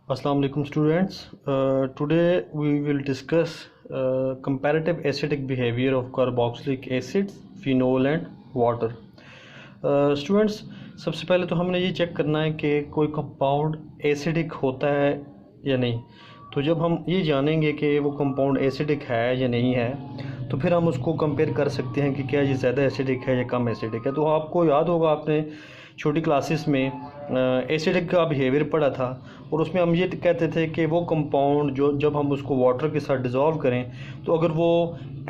Assalamu alaikum students. Today we will discuss comparative acidic behavior of carboxylic acids, phenol and water. Students, सबसे पहले तो हमने ये check करना है कि कोई कंपाउंड एसिडिक होता है या नहीं। तो जब हम ये जानेंगे कि वो कंपाउंड एसिडिक है या नहीं है, तो फिर हम उसको कंपेयर कर सकते हैं कि क्या ये ज़्यादा एसिडिक है या कम एसिडिक है। तो आपको याद होगा, आपने छोटी क्लासेस में एसिडिक का बिहेवियर पढ़ा था और उसमें हम ये कहते थे कि वो कंपाउंड जो जब हम उसको वाटर के साथ डिज़ोल्व करें तो अगर वो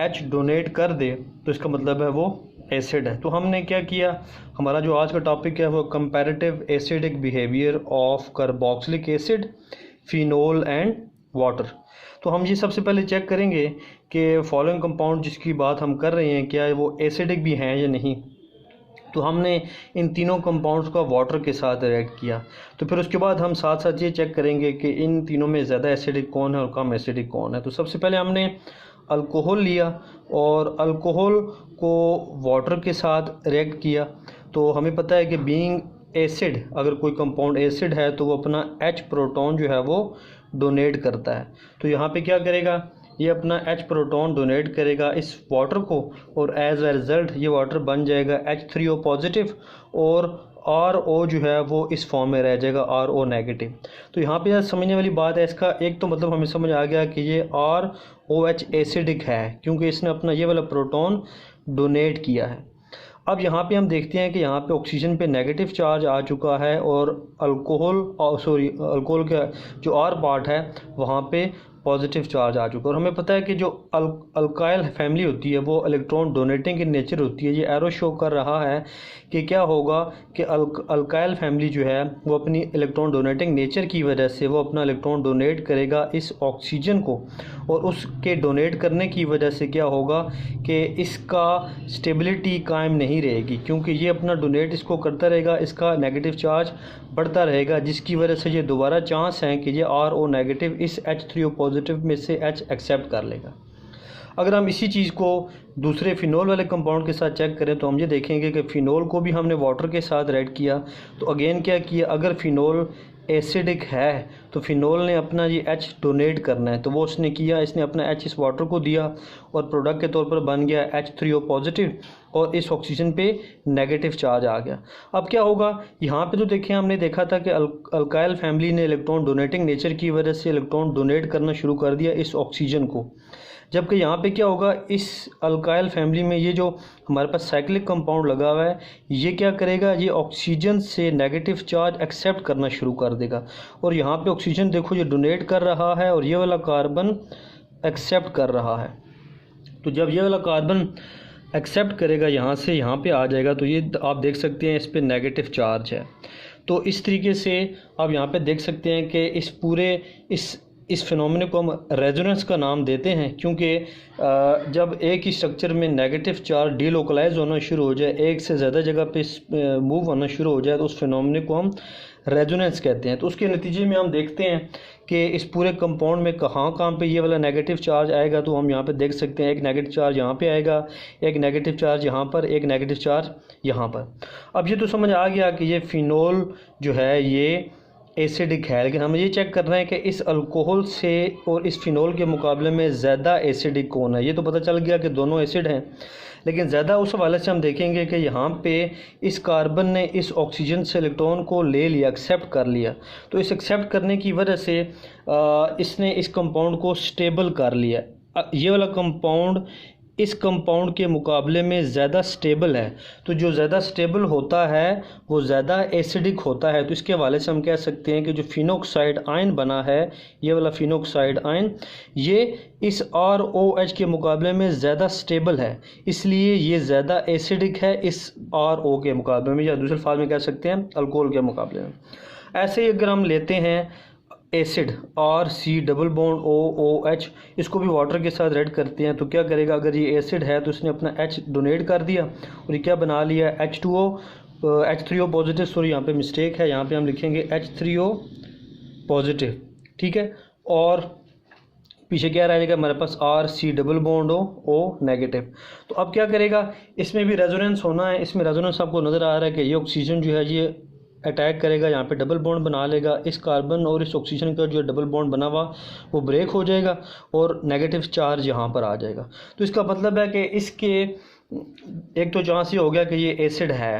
H डोनेट कर दे तो इसका मतलब है वो एसिड है। तो हमने क्या किया, हमारा जो आज का टॉपिक है वो comparative acidic behaviour of carboxylic acid, phenol and water. तो हम ये सबसे पहले चेक करेंगे कि फॉलोइंग कंपाउंड जिसकी बात हम कर रहे हैं क्या वो एसिडिक भी हैं या नहीं। तो हमने इन तीनों कंपाउंड्स का वाटर के साथ रिएक्ट किया। तो फिर उसके बाद हम साथ साथ ये चेक करेंगे कि इन तीनों में ज़्यादा एसिडिक कौन है और कम एसिडिक कौन है। तो सबसे पहले हमने अल्कोहल लिया और अल्कोहल को वाटर के साथ रिएक्ट किया। तो हमें पता है कि बीइंग एसिड, अगर कोई कंपाउंड एसिड है तो वो अपना H प्रोटॉन जो है वो डोनेट करता है। तो यहाँ पे क्या करेगा, ये अपना H प्रोटॉन डोनेट करेगा इस वाटर को और एज अ रिज़ल्ट ये वाटर बन जाएगा H3O पॉजिटिव और RO जो है वो इस फॉर्म में रह जाएगा RO नेगेटिव। तो यहाँ पे समझने वाली बात है, इसका एक तो मतलब हमें समझ आ गया कि ये ROH एसिडिक है क्योंकि इसने अपना ये वाला प्रोटॉन डोनेट किया है। अब यहाँ पे हम देखते हैं कि यहाँ पे ऑक्सीजन पे नेगेटिव चार्ज आ चुका है और अल्कोहल का जो R पार्ट है वहाँ पे पॉजिटिव चार्ज आ चुका है। और हमें पता है कि जो अल्काइल फैमिली होती है वो इलेक्ट्रॉन डोनेटिंग इन नेचर होती है। ये एरो शो कर रहा है कि क्या होगा कि अल्काइल फैमिली जो है वो अपनी इलेक्ट्रॉन डोनेटिंग नेचर की वजह से वो अपना इलेक्ट्रॉन डोनेट करेगा इस ऑक्सीजन को, और उसके डोनेट करने की वजह से क्या होगा कि इसका स्टेबिलिटी कायम नहीं रहेगी क्योंकि ये अपना डोनेट इसको करता रहेगा, इसका नेगेटिव चार्ज बढ़ता रहेगा, जिसकी वजह से ये दोबारा चांस है कि ये RO नेगेटिव इस H3O पॉजिटिव में से H एक्सेप्ट कर लेगा। अगर हम इसी चीज़ को दूसरे फिनोल वाले कंपाउंड के साथ चेक करें तो हम ये देखेंगे कि फ़िनोल को भी हमने वाटर के साथ रेड किया। तो अगेन क्या किया, अगर फ़िनोल एसिडिक है तो फिनोल ने अपना ये H डोनेट करना है, तो वो उसने किया, इसने अपना H इस वाटर को दिया और प्रोडक्ट के तौर पर बन गया H3O पॉजिटिव और इस ऑक्सीजन पे नेगेटिव चार्ज आ गया। अब क्या होगा, यहाँ पे तो देखें हमने देखा था कि अल्काइल फैमिली ने इलेक्ट्रॉन डोनेटिंग नेचर की वजह से इलेक्ट्रॉन डोनेट करना शुरू कर दिया इस ऑक्सीजन को, जबकि यहाँ पे क्या होगा, इस अल्काइल फैमिली में ये जो हमारे पास साइक्लिक कंपाउंड लगा हुआ है ये क्या करेगा, ये ऑक्सीजन से नेगेटिव चार्ज एक्सेप्ट करना शुरू कर देगा। और यहाँ पे ऑक्सीजन देखो ये डोनेट कर रहा है और ये वाला कार्बन एक्सेप्ट कर रहा है। तो जब ये वाला कार्बन एक्सेप्ट करेगा यहाँ से यहाँ पे आ जाएगा, तो ये आप देख सकते हैं इस पर नेगेटिव चार्ज है। तो इस तरीके से आप यहाँ पे देख सकते हैं कि इस पूरे इस फिनोमेना को हम रेजोनेंस का नाम देते हैं क्योंकि जब एक ही स्ट्रक्चर में नेगेटिव चार्ज डीलोकलाइज होना शुरू हो जाए, एक से ज़्यादा जगह पे मूव होना शुरू हो जाए, तो उस फिनोमेना को हम रेजोनेंस कहते हैं। तो उसके नतीजे में हम देखते हैं कि इस पूरे कंपाउंड में कहाँ पे ये वाला नेगेटिव चार्ज आएगा। तो हम यहाँ पे देख सकते हैं एक नेगेटिव चार्ज यहाँ पे आएगा, एक नेगेटिव चार्ज यहाँ पर, एक नेगेटिव चार्ज यहाँ पर। अब ये तो समझ आ गया कि ये फिनोल जो है ये एसिडिक है, लेकिन हमें ये चेक करना है कि इस अल्कोहल से और इस फिनोल के मुकाबले में ज़्यादा एसिडिक कौन है। ये तो पता चल गया कि दोनों एसिड हैं, लेकिन ज़्यादा उस हवाले से हम देखेंगे कि यहाँ पे इस कार्बन ने इस ऑक्सीजन से इलेक्ट्रॉन को ले लिया, एक्सेप्ट कर लिया। तो इस एक्सेप्ट करने की वजह से इसने इस कंपाउंड को स्टेबल कर लिया। ये वाला कंपाउंड इस कंपाउंड के मुकाबले में ज़्यादा स्टेबल है। तो जो ज़्यादा स्टेबल होता है वो ज़्यादा एसिडिक होता है। तो इसके हवाले से हम कह सकते हैं कि जो फिनोक्साइड आयन बना है, ये वाला फिनोक्साइड आयन, ये इस ROH के मुकाबले में ज़्यादा स्टेबल है, इसलिए ये ज़्यादा एसिडिक है इस RO के मुकाबले में, या दूसरे अल्फाज में कह सकते हैं अल्कोहल के मुकाबले में। ऐसे ही अगर हम लेते हैं acid RC double bond OOH, इसको भी वाटर के साथ रेड करते हैं, तो क्या करेगा, अगर ये एसिड है तो इसने अपना H डोनेट कर दिया और ये क्या बना लिया H3O पॉजिटिव। सॉरी यहाँ पे मिस्टेक है, यहाँ पे हम लिखेंगे H3O पॉजिटिव, ठीक है। और पीछे क्या रहेगा हमारे पास RC double bond O negative. तो अब क्या करेगा, इसमें भी रेजोनेंस होना है। इसमें रेजोनेंस आपको नज़र आ रहा है कि ये ऑक्सीजन जो है ये अटैक करेगा, यहाँ पे डबल बॉन्ड बना लेगा, इस कार्बन और इस ऑक्सीजन का जो डबल बॉन्ड बना हुआ वो ब्रेक हो जाएगा और नेगेटिव चार्ज यहाँ पर आ जाएगा। तो इसका मतलब है कि इसके एक तो चांस ये हो गया कि ये एसिड है।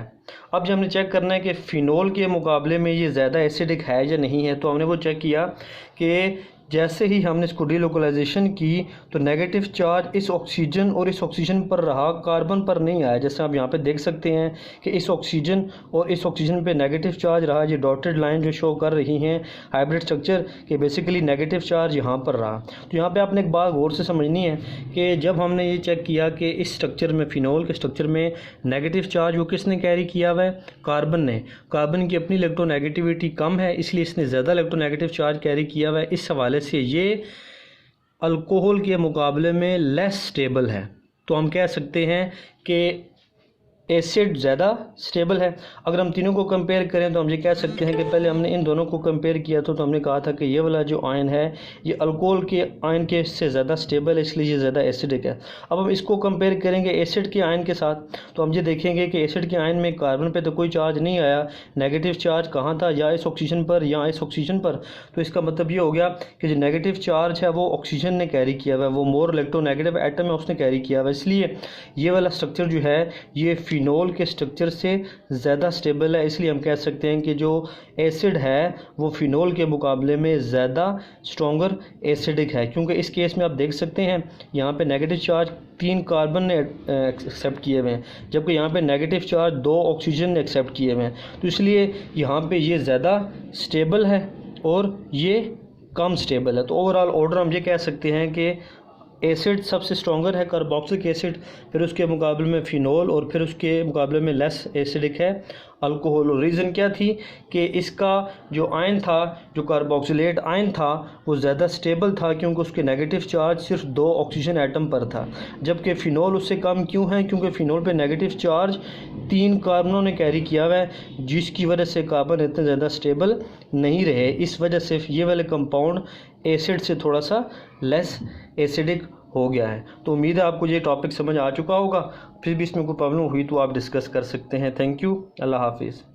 अब जब हमने चेक करना है कि फ़िनोल के मुकाबले में ये ज़्यादा एसिडिक है या नहीं है, तो हमने वो चेक किया कि जैसे ही हमने इसको डीलोकलाइजेशन की तो नेगेटिव चार्ज इस ऑक्सीजन और इस ऑक्सीजन पर रहा, कार्बन पर नहीं आया। जैसे आप यहाँ पे देख सकते हैं कि इस ऑक्सीजन और इस ऑक्सीजन पे नेगेटिव चार्ज रहा। ये डॉटेड लाइन जो शो कर रही हैं हाइब्रिड स्ट्रक्चर के बेसिकली नेगेटिव चार्ज यहाँ पर रहा। तो यहाँ पे आपने एक बात गौर से समझनी है कि जब हमने ये चेक किया कि इस स्ट्रक्चर में, फिनोल के स्ट्रक्चर में नेगेटिव चार्ज वो किसने कैरी किया हुआ है? कार्बन ने। कार्बन की अपनी इलेक्ट्रोनेगेटिविटी कम है, इसलिए इसने ज़्यादा इलेक्ट्रोनेगेटिव चार्ज कैरी किया हुआ है। इस हवाले से ये अल्कोहल के मुकाबले में लेस स्टेबल है। तो हम कह सकते हैं कि एसिड ज़्यादा स्टेबल है। अगर हम तीनों को कंपेयर करें तो हम ये कह सकते हैं कि पहले हमने इन दोनों को कंपेयर किया तो हमने कहा था कि ये वाला जो आयन है ये अल्कोहल के आयन के से ज़्यादा स्टेबल है, इसलिए ये ज़्यादा एसिडिक है। अब हम इसको कंपेयर करेंगे एसिड के आयन के साथ, तो हम ये देखेंगे कि एसिड के आयन में कार्बन पे तो कोई चार्ज नहीं आया, नेगेटिव चार्ज कहाँ था? या इस ऑक्सीजन पर या इस ऑक्सीजन पर। तो इसका मतलब ये हो गया कि जो नेगेटिव चार्ज है वो ऑक्सीजन ने कैरी किया हुआ है, वो मोर इलेक्ट्रोनेगेटिव एटम है उसने कैरी किया हुआ है। इसलिए ये वाला स्ट्रक्चर जो है ये फिनोल के स्ट्रक्चर से ज़्यादा स्टेबल है। इसलिए हम कह सकते हैं कि जो एसिड है वो फिनोल के मुकाबले में ज़्यादा स्ट्रॉन्गर एसिडिक है, क्योंकि इस केस में आप देख सकते हैं यहाँ पे नेगेटिव चार्ज 3 कार्बन ने एक्सेप्ट किए हुए हैं, जबकि यहाँ पे नेगेटिव चार्ज 2 ऑक्सीजन ने एक्सेप्ट किए हुए हैं। तो इसलिए यहाँ पे ये ज़्यादा स्टेबल है और ये कम स्टेबल है। तो ओवरऑल ऑर्डर हम ये कह सकते हैं कि एसिड सबसे स्ट्रॉन्गर है, कार्बोक्सिलिक एसिड, फिर उसके मुकाबले में फिनोल, और फिर उसके मुकाबले में लेस एसिडिक है अल्कोहल। और रीज़न क्या थी कि इसका जो आयन था, जो कार्बोक्सिलेट आयन था, वो ज़्यादा स्टेबल था क्योंकि उसके नेगेटिव चार्ज सिर्फ 2 ऑक्सीजन एटम पर था, जबकि फ़िनोल उससे कम क्यों है? क्योंकि फ़िनोल पे नेगेटिव चार्ज 3 कार्बनों ने कैरी किया हुआ है, जिसकी वजह से कार्बन इतने ज़्यादा स्टेबल नहीं रहे। इस वजह से ये वाले कंपाउंड एसिड से थोड़ा सा लेस एसिडिक हो गया है। तो उम्मीद है आपको ये टॉपिक समझ आ चुका होगा। फिर भी इसमें कोई प्रॉब्लम हुई तो आप डिस्कस कर सकते हैं। Thank you. अल्लाह हाफिज़।